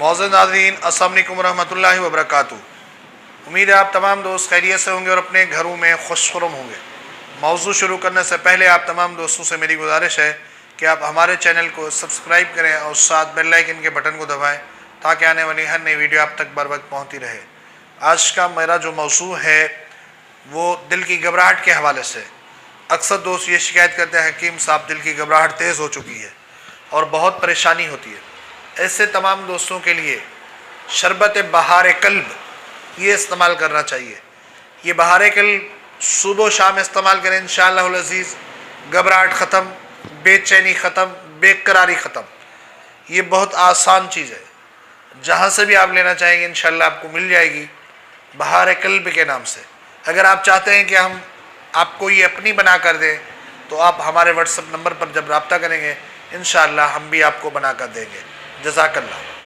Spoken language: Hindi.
मौजूद नाज़रीन अस्सलाम वालेकुम रहमतुल्लाहि व बरकातुहू। उम्मीद है आप तमाम दोस्त खैरियत से होंगे और अपने घरों में खुशखुरम होंगे। मौजू शुरू करने से पहले आप तमाम दोस्तों से मेरी गुजारिश है कि आप हमारे चैनल को सब्सक्राइब करें और साथ बेल आइकन के बटन को दबाएं ताकि आने वाली हर नई वीडियो आप तक बर वक्त पहुँचती रहे। आज का मेरा जो मौजू है वो दिल की घबराहट के हवाले से। अक्सर दोस्त ये शिकायत करते हैं हकीम साहब दिल की घबराहट तेज़ हो चुकी है और बहुत परेशानी होती है। ऐसे तमाम दोस्तों के लिए शरबत बहार कल्ब ये इस्तेमाल करना चाहिए। ये बहार कल्ब सुबह शाम इस्तेमाल करें, इंशाअल्लाह अज़ीज़ घबराहट ख़त्म, बेचैनी ख़त्म, बेकरारी ख़त्म। ये बहुत आसान चीज़ है, जहाँ से भी आप लेना चाहेंगे इंशाअल्लाह आपको मिल जाएगी बहार कल्ब के नाम से। अगर आप चाहते हैं कि हम आपको ये अपनी बना कर दें तो आप हमारे व्हाट्सएप नंबर पर जब रब्ता करेंगे इंशाअल्लाह हम भी आपको बना कर देंगे। जज़ाकल्लाह।